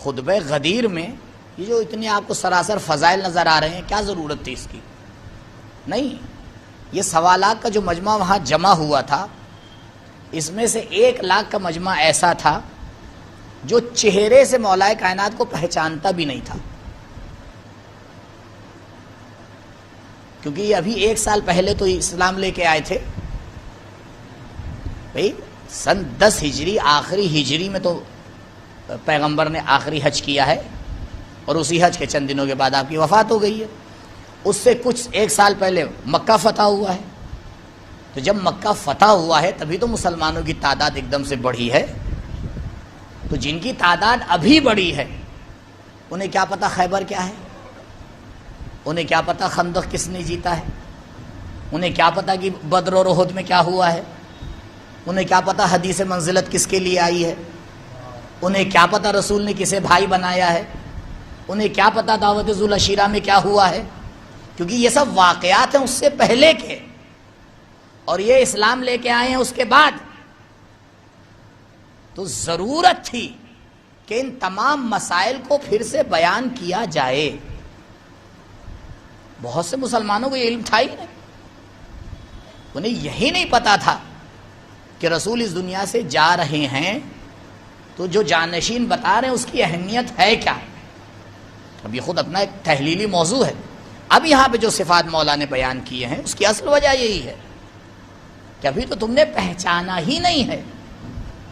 خطبہ غدیر میں یہ جو اتنے آپ کو سراسر فضائل نظر آ رہے ہیں، کیا ضرورت تھی اس کی؟ نہیں، یہ سوالات کا جو مجمع وہاں جمع ہوا تھا، اس میں سے 1,00,000 کا مجمع ایسا تھا جو چہرے سے مولا کائنات کو پہچانتا بھی نہیں تھا، کیونکہ یہ ابھی 1 سال پہلے تو اسلام لے کے آئے تھے بھئی۔ سن 10 ہجری، آخری ہجری میں تو پیغمبر نے آخری حج کیا ہے، اور اسی حج کے چند دنوں کے بعد آپ کی وفات ہو گئی ہے۔ اس سے کچھ 1 سال پہلے مکہ فتح ہوا ہے، تو جب مکہ فتح ہوا ہے تبھی تو مسلمانوں کی تعداد ایک دم سے بڑھی ہے۔ تو جن کی تعداد ابھی بڑی ہے انہیں کیا پتہ خیبر کیا ہے، انہیں کیا پتہ خندق کس نے جیتا ہے، انہیں کیا پتہ کہ بدر اور احد میں کیا ہوا ہے، انہیں کیا پتہ حدیث منزلت کس کے لیے آئی ہے، انہیں کیا پتہ رسول نے کسے بھائی بنایا ہے، انہیں کیا پتہ دعوت ذو العشیرہ میں کیا ہوا ہے، کیونکہ یہ سب واقعات ہیں اس سے پہلے کے، اور یہ اسلام لے کے آئے ہیں اس کے بعد۔ تو ضرورت تھی کہ ان تمام مسائل کو پھر سے بیان کیا جائے۔ بہت سے مسلمانوں کو یہ علم تھا ہی نہیں، انہیں یہی نہیں پتا تھا کہ رسول اس دنیا سے جا رہے ہیں، تو جو جانشین بتا رہے ہیں اس کی اہمیت ہے کیا۔ اب یہ خود اپنا ایک تحلیلی موضوع ہے۔ اب یہاں پہ جو صفات مولا نے بیان کیے ہیں اس کی اصل وجہ یہی ہے کہ ابھی تو تم نے پہچانا ہی نہیں ہے۔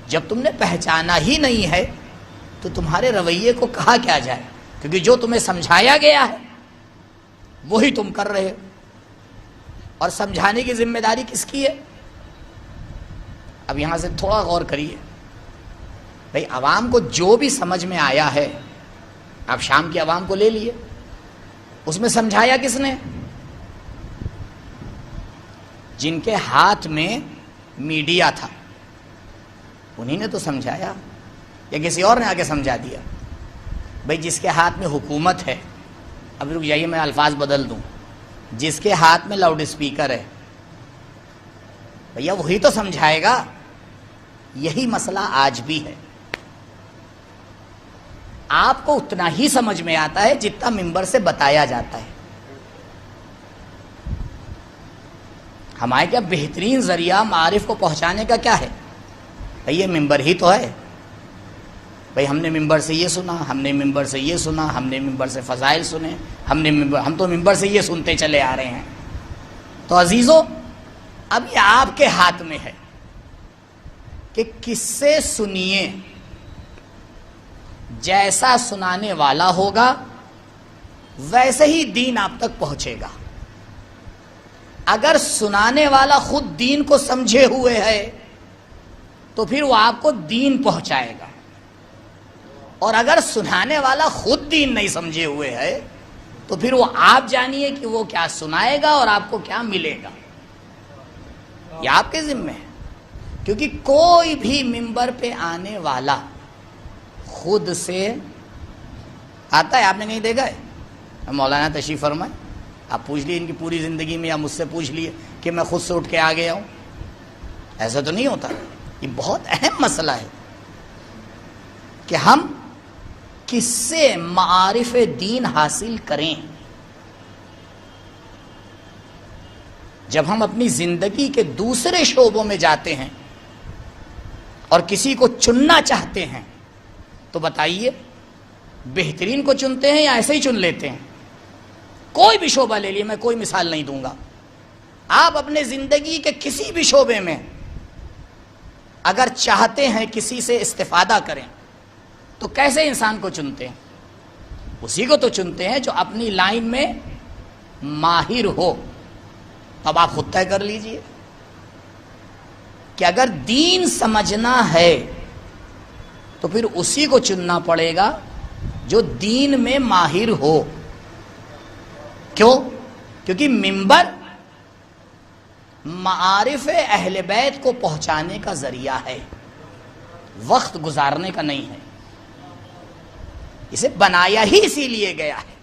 جب تم نے پہچانا ہی نہیں ہے تو تمہارے رویے کو کہا کیا جائے، کیونکہ جو تمہیں سمجھایا گیا ہے وہی تم کر رہے ہو، اور سمجھانے کی ذمہ داری کس کی ہے؟ اب یہاں سے تھوڑا غور کریے بھئی، عوام کو جو بھی سمجھ میں آیا ہے، اب شام کی عوام کو لے لیے، اس میں سمجھایا کس نے؟ جن کے ہاتھ میں میڈیا تھا انہی نے تو سمجھایا، یا کسی اور نے آگے سمجھا دیا؟ بھئی جس کے ہاتھ میں حکومت ہے، اب رک جائیے میں الفاظ بدل دوں، جس کے ہاتھ میں لاؤڈ اسپیکر ہے بھیا وہی تو سمجھائے گا۔ یہی مسئلہ آج بھی ہے، آپ کو اتنا ہی سمجھ میں آتا ہے جتنا ممبر سے بتایا جاتا ہے۔ ہمارے کیا بہترین ذریعہ معارف کو پہنچانے کا کیا ہے؟ بھئی یہ ممبر ہی تو ہے۔ بھئی ہم نے ممبر سے یہ سنا، ہم نے ممبر سے یہ سنا، ہم نے ممبر سے فضائل سنے، ہم تو ممبر سے یہ سنتے چلے آ رہے ہیں۔ تو عزیزو، اب یہ آپ کے ہاتھ میں ہے کہ کس سے سنیے۔ جیسا سنانے والا ہوگا ویسے ہی دین آپ تک پہنچے گا۔ اگر سنانے والا خود دین کو سمجھے ہوئے ہے تو پھر وہ آپ کو دین پہنچائے گا، اور اگر سنانے والا خود دین نہیں سمجھے ہوئے ہے تو پھر وہ آپ جانیے کہ وہ کیا سنائے گا اور آپ کو کیا ملے گا۔ یہ آپ کے ذمہ ہے، کیونکہ کوئی بھی ممبر پہ آنے والا خود سے آتا ہے۔ آپ نے کہیں دیکھا ہے؟ مولانا تشریف فرمائے، آپ پوچھ لیے ان کی پوری زندگی میں، یا مجھ سے پوچھ لیے کہ میں خود سے اٹھ کے آ گیا ہوں، ایسا تو نہیں ہوتا۔ یہ بہت اہم مسئلہ ہے کہ ہم کس سے معارف دین حاصل کریں۔ جب ہم اپنی زندگی کے دوسرے شعبوں میں جاتے ہیں اور کسی کو چننا چاہتے ہیں تو بتائیے بہترین کو چنتے ہیں یا ایسے ہی چن لیتے ہیں؟ کوئی بھی شعبہ لے لیے، میں کوئی مثال نہیں دوں گا، آپ اپنے زندگی کے کسی بھی شعبے میں اگر چاہتے ہیں کسی سے استفادہ کریں تو کیسے انسان کو چنتے ہیں؟ اسی کو تو چنتے ہیں جو اپنی لائن میں ماہر ہو۔ اب آپ خود طے کر لیجئے کہ اگر دین سمجھنا ہے تو پھر اسی کو چننا پڑے گا جو دین میں ماہر ہو۔ کیوں؟ کیونکہ ممبر معارف اہل بیت کو پہنچانے کا ذریعہ ہے، وقت گزارنے کا نہیں ہے۔ اسے بنایا ہی اسی لیے گیا ہے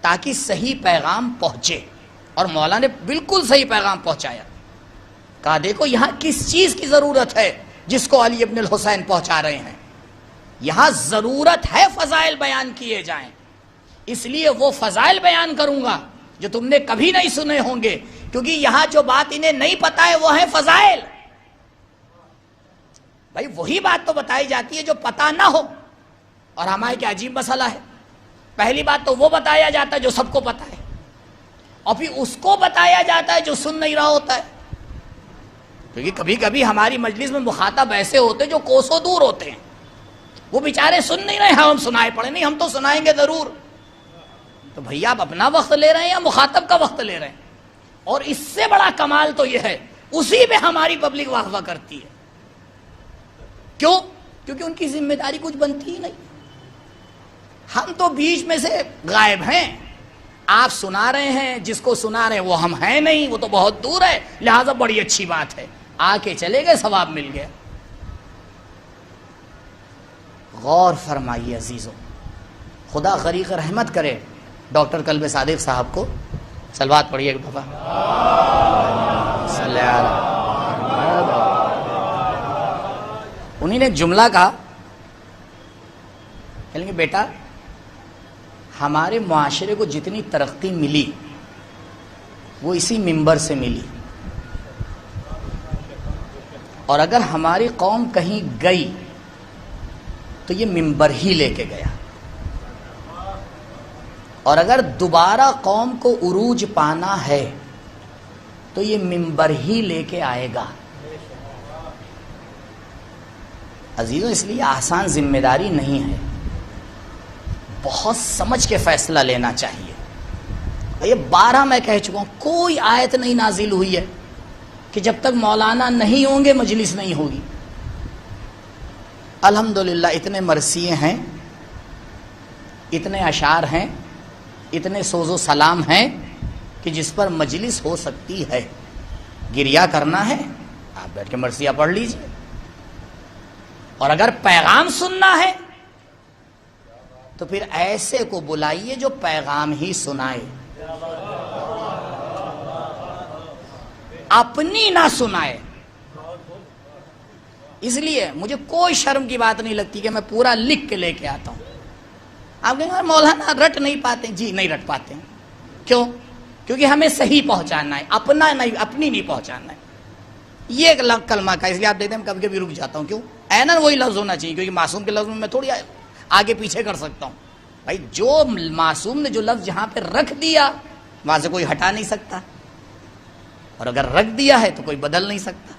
تاکہ صحیح پیغام پہنچے، اور مولا نے بالکل صحیح پیغام پہنچایا۔ کہا دیکھو یہاں کس چیز کی ضرورت ہے جس کو علی ابن الحسین پہنچا رہے ہیں، یہاں ضرورت ہے فضائل بیان کیے جائیں، اس لیے وہ فضائل بیان کروں گا جو تم نے کبھی نہیں سنے ہوں گے، کیونکہ یہاں جو بات انہیں نہیں پتا ہے وہ ہے فضائل۔ بھائی وہی بات تو بتائی جاتی ہے جو پتا نہ ہو، اور ہمارے کیا عجیب مسئلہ ہے، پہلی بات تو وہ بتایا جاتا ہے جو سب کو پتا ہے، اور پھر اس کو بتایا جاتا ہے جو سن نہیں رہا ہوتا ہے۔ کیونکہ کبھی کبھی ہماری مجلس میں مخاطب ایسے ہوتے جو کوسوں دور ہوتے ہیں، وہ بیچارے سن نہیں رہے، ہم سنائے پڑے نہیں، ہم تو سنائیں گے ضرور۔ تو بھیا آپ اپنا وقت لے رہے ہیں یا مخاطب کا وقت لے رہے ہیں؟ اور اس سے بڑا کمال تو یہ ہے اسی میں ہماری پبلک واہ واہ کرتی ہے۔ کیوں؟ کیونکہ ان کی ذمہ داری کچھ بنتی ہی نہیں، ہم تو بیچ میں سے غائب ہیں، آپ سنا رہے ہیں، جس کو سنا رہے ہیں وہ ہم ہیں نہیں، وہ تو بہت دور ہے، لہٰذا بڑی اچھی بات ہے، آ کے چلے گئے، ثواب مل گیا۔ غور فرمائیے عزیزوں، خدا غریق رحمت کرے ڈاکٹر قلب صادق صاحب کو، صلوات پڑھیے ایک دفعہ۔ انہیں نے جملہ کہا، کہیں گے بیٹا ہمارے معاشرے کو جتنی ترقی ملی وہ اسی منبر سے ملی، اور اگر ہماری قوم کہیں گئی تو یہ منبر ہی لے کے گیا، اور اگر دوبارہ قوم کو عروج پانا ہے تو یہ منبر ہی لے کے آئے گا۔ عزیزوں اس لیے آسان ذمہ داری نہیں ہے، بہت سمجھ کے فیصلہ لینا چاہیے۔ یہ 12 میں کہہ چکا ہوں، کوئی آیت نہیں نازل ہوئی ہے کہ جب تک مولانا نہیں ہوں گے مجلس نہیں ہوگی۔ الحمدللہ اتنے مرثیے ہیں، اتنے اشعار ہیں، اتنے سوز و سلام ہیں کہ جس پر مجلس ہو سکتی ہے۔ گریہ کرنا ہے آپ بیٹھ کے مرثیہ پڑھ لیجئے، اور اگر پیغام سننا ہے تو پھر ایسے کو بلائیے جو پیغام ہی سنائے، اپنی نہ سنائے۔ اس لیے مجھے کوئی شرم کی بات نہیں لگتی کہ میں پورا لکھ کے لے کے آتا ہوں۔ آپ کہیں گے مولانا رٹ نہیں پاتے؟ جی نہیں رٹ پاتے ہیں۔ کیوں؟ کیونکہ ہمیں صحیح پہنچانا ہے، اپنا نہیں، اپنی نہیں پہنچانا ہے۔ یہ ایک کلمہ کا، اس لیے آپ دیکھتے ہیں کبھی کبھی رک جاتا ہوں، کیوں؟ اینن وہی لفظ ہونا چاہیے، کیونکہ معصوم کے لفظ میں تھوڑی آگے پیچھے کر سکتا ہوں۔ بھائی جو معصوم نے جو لفظ جہاں پہ رکھ دیا وہاں سے کوئی ہٹا نہیں سکتا، اور اگر رکھ دیا ہے تو کوئی بدل نہیں سکتا۔